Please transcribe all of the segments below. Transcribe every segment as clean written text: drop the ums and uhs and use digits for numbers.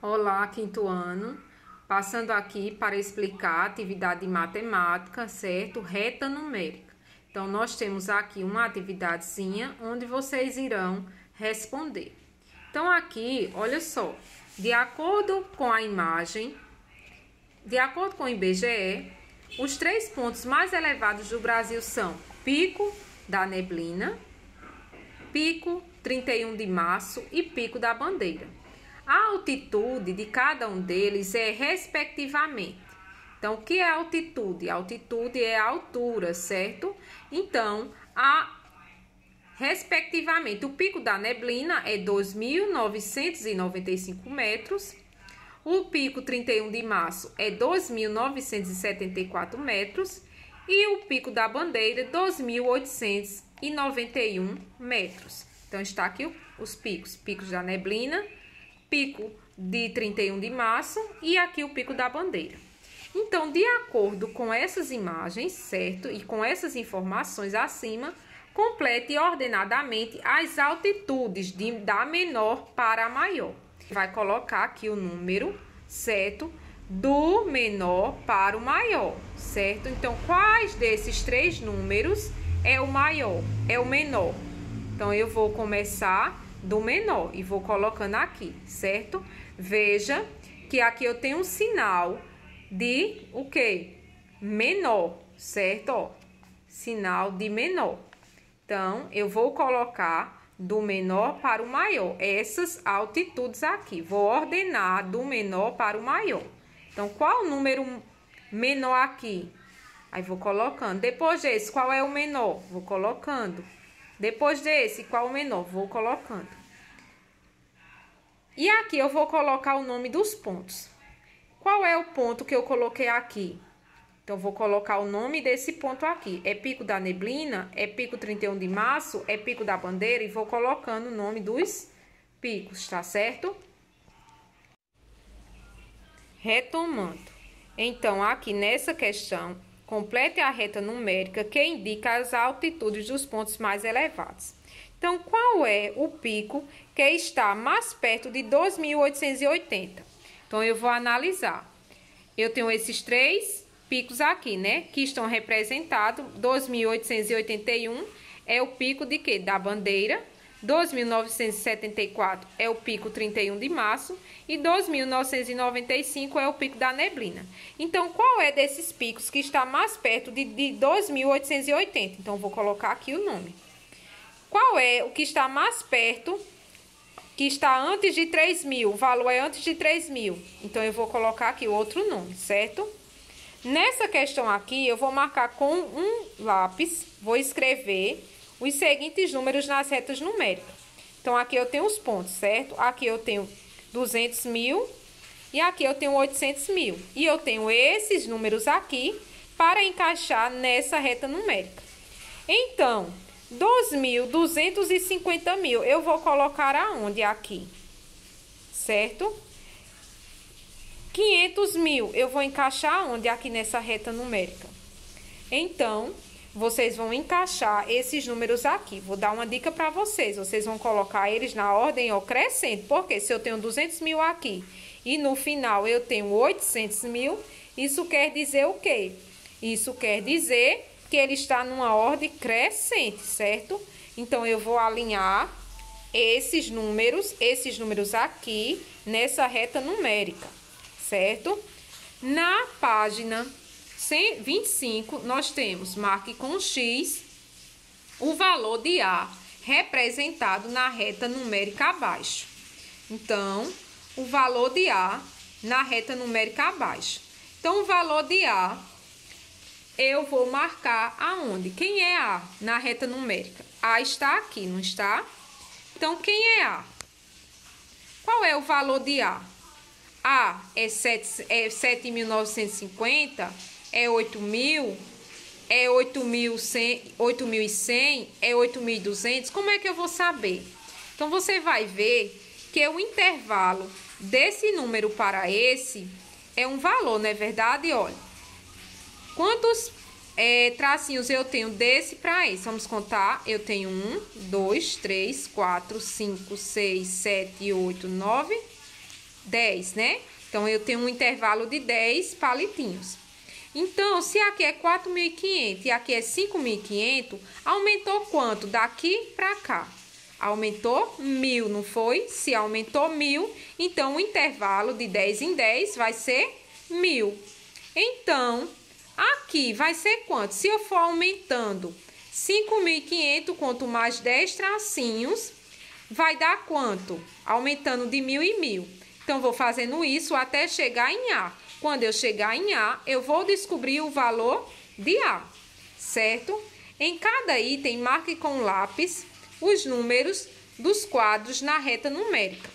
Olá, quinto ano. Passando aqui para explicar a atividade de matemática, certo? Reta numérica. Então, nós temos aqui uma atividadezinha onde vocês irão responder. Então, aqui, olha só, de acordo com a imagem, de acordo com o IBGE, os 3 pontos mais elevados do Brasil são Pico da Neblina, Pico 31 de Março e Pico da Bandeira. A altitude de cada um deles é respectivamente. Então, o que é altitude? A altitude é a altura, certo? Então, respectivamente, o Pico da Neblina é 2.995 metros, o Pico 31 de Março é 2.974 metros e o Pico da Bandeira 2.891 metros. Então, está aqui os picos. Picos da Neblina, Pico de 31 de Março e aqui o Pico da Bandeira. Então, de acordo com essas imagens, certo? E com essas informações acima, complete ordenadamente as altitudes da menor para a maior. Vai colocar aqui o número, certo? Do menor para o maior, certo? Então, quais desses 3 números é o maior? É o menor. Então, eu vou começar do menor e vou colocando aqui, certo? Veja que aqui eu tenho um sinal de o quê? Menor, certo? Ó, sinal de menor. Então, eu vou colocar do menor para o maior, essas altitudes aqui. Vou ordenar do menor para o maior. Então, qual o número menor aqui? Aí, vou colocando. Depois desse, qual é o menor? Vou colocando. Depois desse, qual o menor? Vou colocando. E aqui eu vou colocar o nome dos pontos. Qual é o ponto que eu coloquei aqui? Então, vou colocar o nome desse ponto aqui. É Pico da Neblina? É Pico 31 de Março? É Pico da Bandeira? E vou colocando o nome dos picos, tá certo? Retomando. Então, aqui nessa questão, complete a reta numérica que indica as altitudes dos pontos mais elevados. Então, qual é o pico que está mais perto de 2.880? Então, eu vou analisar. Eu tenho esses 3 picos aqui, né? Que estão representados. 2.881 é o pico de quê? Da Bandeira. 2.974 é o pico 31 de Março e 2.995 é o pico da Neblina. Então, qual é desses picos que está mais perto de 2.880? Então, vou colocar aqui o nome. Qual é o que está mais perto, que está antes de 3.000? O valor é antes de 3.000. Então, eu vou colocar aqui o outro nome, certo? Nessa questão aqui, eu vou marcar com um lápis, vou escrever os seguintes números nas retas numéricas. Então, aqui eu tenho os pontos, certo? Aqui eu tenho 200.000 e aqui eu tenho 800.000. E eu tenho esses números aqui para encaixar nessa reta numérica. Então, 2.250.000, eu vou colocar aonde? Aqui, certo? 500.000, eu vou encaixar aonde? Aqui nessa reta numérica. Então, vocês vão encaixar esses números aqui. Vou dar uma dica para vocês. Vocês vão colocar eles na ordem crescente. Porque se eu tenho 200.000 aqui e no final eu tenho 800.000, isso quer dizer o quê? Isso quer dizer que ele está numa ordem crescente, certo? Então, eu vou alinhar esses números aqui nessa reta numérica, certo? Na página 25, nós temos, marque com X, o valor de A representado na reta numérica abaixo. Então, o valor de A na reta numérica abaixo. Então, o valor de A, eu vou marcar aonde? Quem é A na reta numérica? A está aqui, não está? Então, quem é A? Qual é o valor de A? A é 7.950, é 8.000, é 8.100, é 8.200. Como é que eu vou saber? Então, você vai ver que o intervalo desse número para esse é um valor, não é verdade? Olha, quantos tracinhos eu tenho desse para esse? Vamos contar. Eu tenho 1, 2, 3, 4, 5, 6, 7, 8, 9, 10, né? Então, eu tenho um intervalo de 10 palitinhos. Então, se aqui é 4.500 e aqui é 5.500, aumentou quanto daqui para cá? Aumentou 1.000, não foi? Se aumentou 1.000, então o intervalo de 10 em 10 vai ser 1.000. Então, aqui vai ser quanto? Se eu for aumentando 5.500, quanto mais 10 tracinhos, vai dar quanto? Aumentando de 1.000 em 1.000. Então, vou fazendo isso até chegar em A. Quando eu chegar em A, eu vou descobrir o valor de A, certo? Em cada item, marque com lápis os números dos quadros na reta numérica.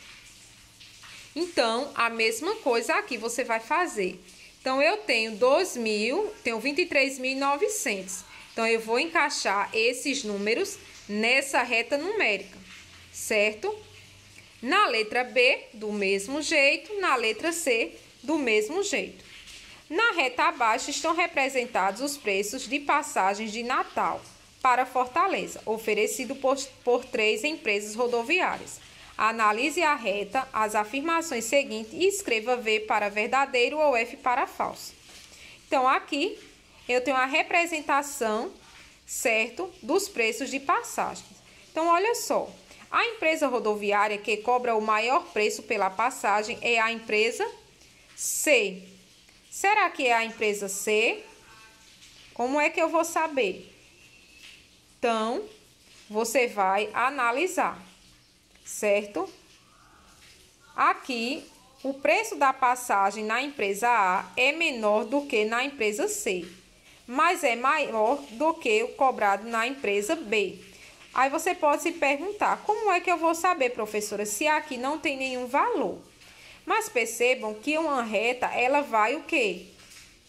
Então, a mesma coisa aqui você vai fazer. Então, eu tenho 2.000, tenho 23.900. Então, eu vou encaixar esses números nessa reta numérica, certo? Na letra B, do mesmo jeito. Na letra C, do mesmo jeito. Na reta abaixo estão representados os preços de passagens de Natal para Fortaleza, oferecido por 3 empresas rodoviárias. Analise a reta, as afirmações seguintes e escreva V para verdadeiro ou F para falso. Então, aqui eu tenho a representação, certo, dos preços de passagens. Então, olha só. A empresa rodoviária que cobra o maior preço pela passagem é a empresa C. Será que é a empresa C? Como é que eu vou saber? Então, você vai analisar, certo? Aqui, o preço da passagem na empresa A é menor do que na empresa C, mas é maior do que o cobrado na empresa B. Aí você pode se perguntar, como é que eu vou saber, professora, se aqui não tem nenhum valor? Mas percebam que uma reta, ela vai o quê?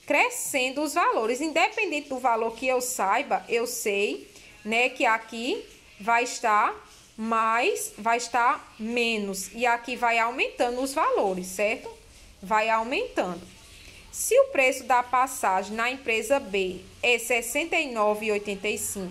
Crescendo os valores. Independente do valor que eu saiba, eu sei, né, que aqui vai estar mais, vai estar menos. E aqui vai aumentando os valores, certo? Vai aumentando. Se o preço da passagem na empresa B é R$ 69,85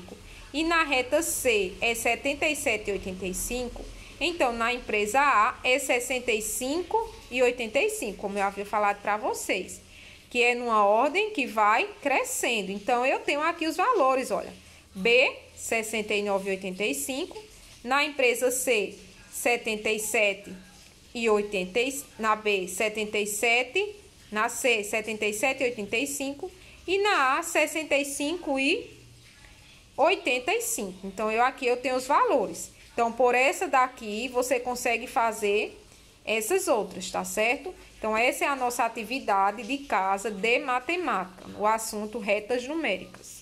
e na reta C é R$ 77,85, então na empresa A é R$ 65,85, como eu havia falado para vocês, que é numa ordem que vai crescendo. Então, eu tenho aqui os valores, olha. B, 69,85. Na empresa C, 77,80. Na B, 77. Na C, 77,85. E na A, 65,85. Então, aqui eu tenho os valores. Então, por essa daqui, você consegue fazer essas outras, tá certo? Então, essa é a nossa atividade de casa de matemática, o assunto retas numéricas.